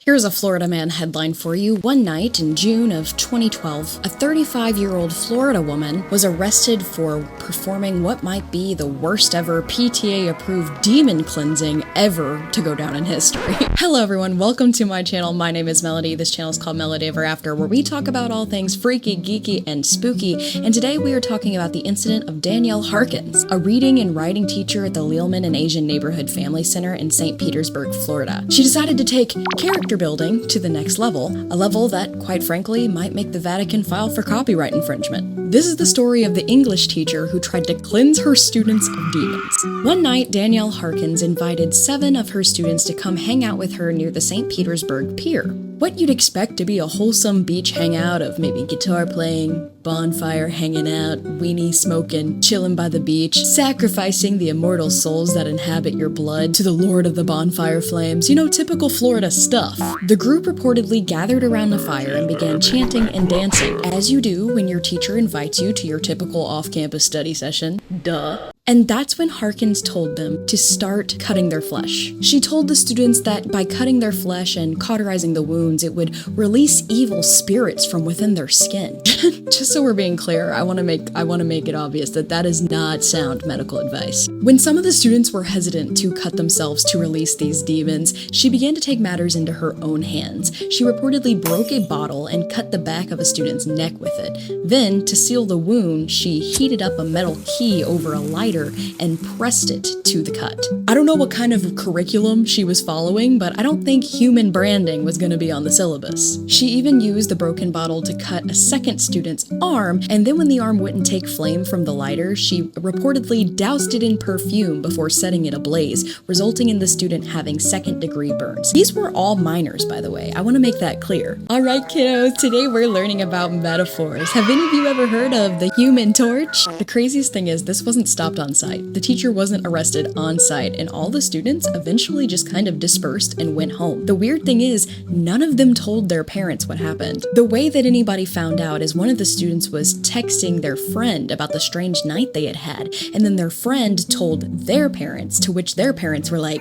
Here's a Florida man headline for you. One night in June of 2012, a 35-year-old Florida woman was arrested for performing what might be the worst ever PTA-approved demon cleansing ever to go down in history. Hello everyone, welcome to my channel. My name is Melody. This channel is called Melody Ever After, where we talk about all things freaky, geeky, and spooky. And today we are talking about the incident of Danielle Harkins, a reading and writing teacher at the Lealman and Asian Neighborhood Family Center in St. Petersburg, Florida. She decided to take character building to the next level, a level that, quite frankly, might make the Vatican file for copyright infringement. This is the story of the English teacher who tried to cleanse her students of demons. One night, Danielle Harkins invited 7 of her students to come hang out with her near the St. Petersburg pier. What you'd expect to be a wholesome beach hangout of maybe guitar playing, bonfire hanging out, weenie smoking, chilling by the beach, sacrificing the immortal souls that inhabit your blood to the Lord of the bonfire flames, typical Florida stuff. The group reportedly gathered around the fire and began chanting and dancing, as you do when your teacher invites you to your typical off-campus study session. Duh. And that's when Harkins told them to start cutting their flesh. She told the students that by cutting their flesh and cauterizing the wounds, it would release evil spirits from within their skin. Just so we're being clear, I want to make it obvious that that is not sound medical advice. When some of the students were hesitant to cut themselves to release these demons, she began to take matters into her own hands. She reportedly broke a bottle and cut the back of a student's neck with it. Then, to seal the wound, she heated up a metal key over a lighter and pressed it to the cut. I don't know what kind of curriculum she was following, but I don't think human branding was going to be on the syllabus. She even used the broken bottle to cut a second student's arm, and then when the arm wouldn't take flame from the lighter, she reportedly doused it in perfume before setting it ablaze, resulting in the student having second-degree burns. These were all minors, by the way. I want to make that clear. Alright kiddos, today we're learning about metaphors. Have any of you ever heard of the Human Torch? The craziest thing is this wasn't stopped on site. The teacher wasn't arrested on site, and all the students eventually just kind of dispersed and went home. The weird thing is, none of them told their parents what happened. The way that anybody found out is one of the students was texting their friend about the strange night they had, and then their friend told their parents, to which their parents were like,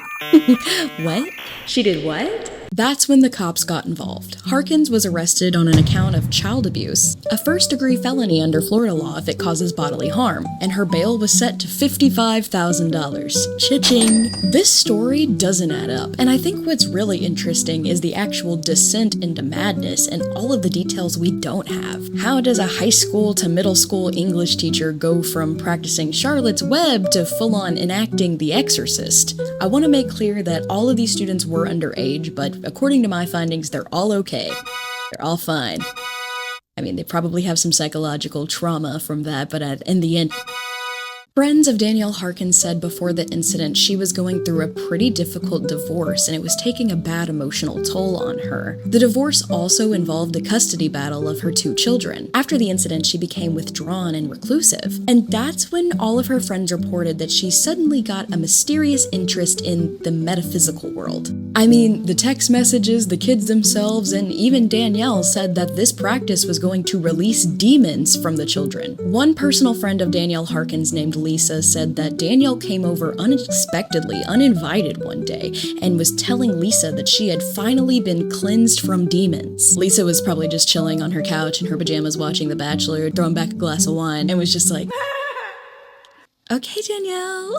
what? She did what? That's when the cops got involved. Harkins was arrested on an account of child abuse, a first-degree felony under Florida law if it causes bodily harm, and her bail was set to $55,000. Cha-ching! This story doesn't add up, and I think what's really interesting is the actual descent into madness and all of the details we don't have. How does a high school to middle school English teacher go from practicing Charlotte's Web to full-on enacting The Exorcist? I want to make clear that all of these students were underage, but according to my findings, they're all okay. They're all fine. I mean, they probably have some psychological trauma from that, but in the end... Friends of Danielle Harkins said before the incident she was going through a pretty difficult divorce and it was taking a bad emotional toll on her. The divorce also involved a custody battle of her 2 children. After the incident, she became withdrawn and reclusive. And that's when all of her friends reported that she suddenly got a mysterious interest in the metaphysical world. I mean, the text messages, the kids themselves, and even Danielle said that this practice was going to release demons from the children. One personal friend of Danielle Harkins named Lisa said that Danielle came over unexpectedly, uninvited one day, and was telling Lisa that she had finally been cleansed from demons. Lisa was probably just chilling on her couch in her pajamas watching The Bachelor, throwing back a glass of wine, and was just like, okay, Danielle.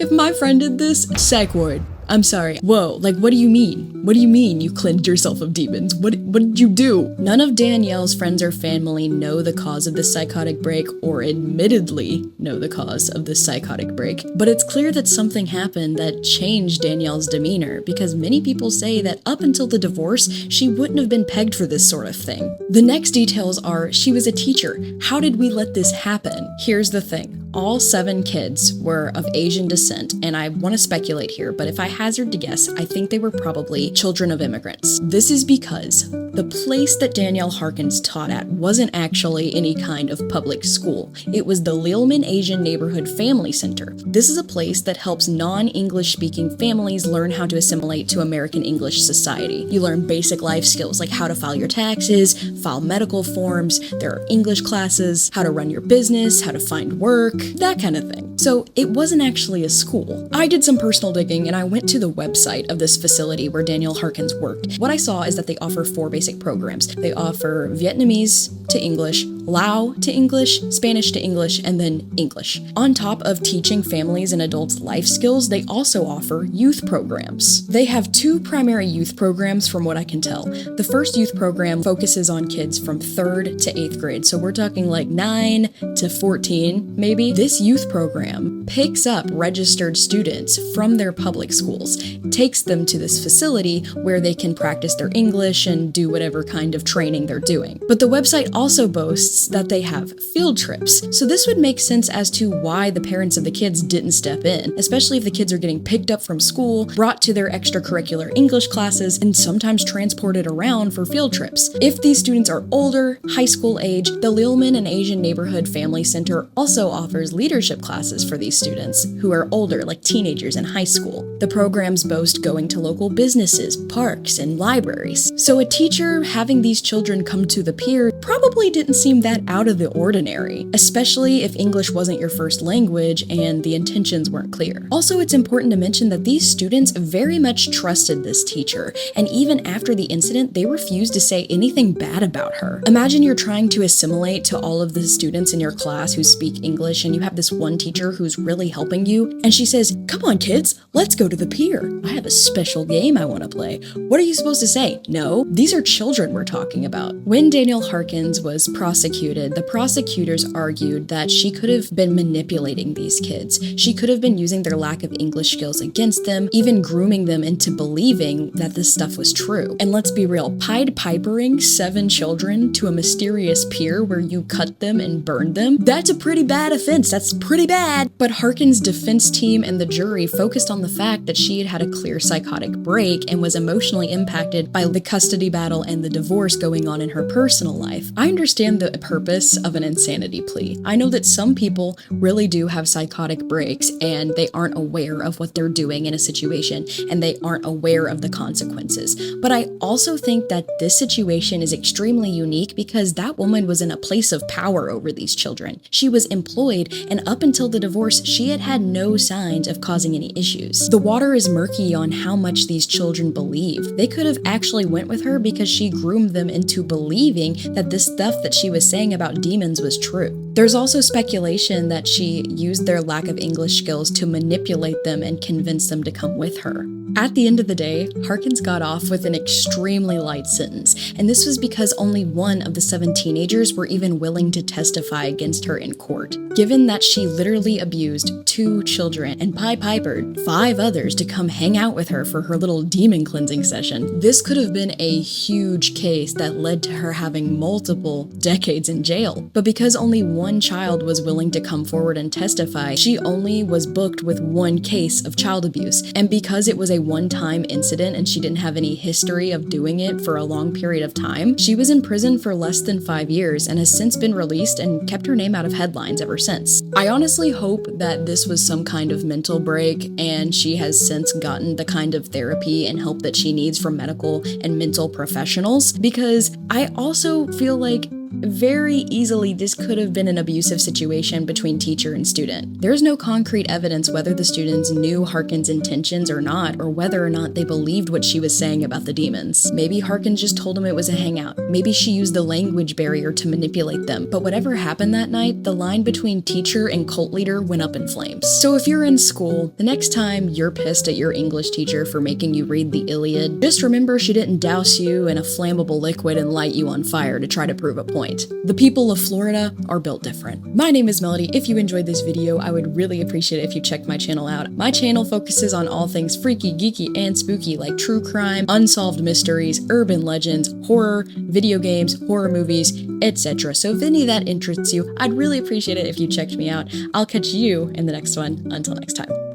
If my friend did this, psych ward. I'm sorry. Whoa, what do you mean? What do you mean you cleansed yourself of demons? What did you do? None of Danielle's friends or family know the cause of this psychotic break, or admittedly know the cause of this psychotic break, but it's clear that something happened that changed Danielle's demeanor, because many people say that up until the divorce, she wouldn't have been pegged for this sort of thing. The next details are, she was a teacher. How did we let this happen? Here's the thing. All 7 kids were of Asian descent, and I want to speculate here, but if I hazard to guess, I think they were probably children of immigrants. This is because the place that Danielle Harkins taught at wasn't actually any kind of public school. It was the Lealman Asian Neighborhood Family Center. This is a place that helps non-English speaking families learn how to assimilate to American English society. You learn basic life skills like how to file your taxes, file medical forms, there are English classes, how to run your business, how to find work, that kind of thing. So it wasn't actually a school. I did some personal digging and I went to the website of this facility where Danielle Harkins worked. What I saw is that they offer 4 basic programs. They offer Vietnamese to English, Lao to English, Spanish to English, and then English. On top of teaching families and adults life skills, they also offer youth programs. They have 2 primary youth programs from what I can tell. The first youth program focuses on kids from 3rd to 8th grade, so we're talking like 9 to 14, maybe. This youth program picks up registered students from their public schools, takes them to this facility where they can practice their English and do whatever kind of training they're doing. But the website also boasts that they have field trips, so this would make sense as to why the parents of the kids didn't step in, especially if the kids are getting picked up from school, brought to their extracurricular English classes, and sometimes transported around for field trips. If these students are older, high school age, the Lilman and Asian Neighborhood Family Center also offers leadership classes for these students who are older, like teenagers in high school. The programs boast going to local businesses, parks, and libraries. So a teacher having these children come to the pier probably didn't seem that out of the ordinary, especially if English wasn't your first language and the intentions weren't clear. Also, it's important to mention that these students very much trusted this teacher, and even after the incident, they refused to say anything bad about her. Imagine you're trying to assimilate to all of the students in your class who speak English, and you have this one teacher who's really helping you, and she says, "Come on, kids, let's go to the pier. I have a special game I want to play." What are you supposed to say? No, these are children we're talking about. When Danielle Harkins was prosecuted, the prosecutors argued that she could have been manipulating these kids. She could have been using their lack of English skills against them, even grooming them into believing that this stuff was true. And let's be real, Pied Pipering 7 children to a mysterious pier where you cut them and burned them, that's a pretty bad offense. That's pretty bad. But Harkins' defense team and the jury focused on the fact that she had had a clear psychotic break and was emotionally impacted by the custody battle and the divorce going on in her personal life. I understand the purpose of an insanity plea. I know that some people really do have psychotic breaks and they aren't aware of what they're doing in a situation and they aren't aware of the consequences. But I also think that this situation is extremely unique because that woman was in a place of power over these children. She was employed, and up until the divorce, she had had no signs of causing any issues. The water is murky on how much these children believe. They could have actually went with her because she groomed them into believing that this stuff that she was saying about demons was true. There's also speculation that she used their lack of English skills to manipulate them and convince them to come with her. At the end of the day, Harkins got off with an extremely light sentence, and this was because only one of the 7 teenagers were even willing to testify against her in court. Given that she literally abused 2 children and pipered 5 others to come hang out with her for her little demon cleansing session, this could have been a huge case that led to her having multiple decades in jail. But because only one child was willing to come forward and testify, she only was booked with 1 case of child abuse. And because it was a one-time incident and she didn't have any history of doing it for a long period of time, she was in prison for less than 5 years and has since been released and kept her name out of headlines ever since. I honestly hope that this was some kind of mental break and she has since gotten the kind of therapy and help that she needs from medical and mental professionals, because I also feel like very easily this could have been an abusive situation between teacher and student. There's no concrete evidence whether the students knew Harkins' intentions or not, or whether or not they believed what she was saying about the demons. Maybe Harkins just told them it was a hangout. Maybe she used the language barrier to manipulate them. But whatever happened that night, the line between teacher and cult leader went up in flames. So if you're in school, the next time you're pissed at your English teacher for making you read the Iliad, just remember she didn't douse you in a flammable liquid and light you on fire to try to prove a point. The people of Florida are built different. My name is Melody. If you enjoyed this video, I would really appreciate it if you checked my channel out. My channel focuses on all things freaky, geeky, and spooky, like true crime, unsolved mysteries, urban legends, horror, video games, horror movies, etc. So if any of that interests you, I'd really appreciate it if you checked me out. I'll catch you in the next one. Until next time.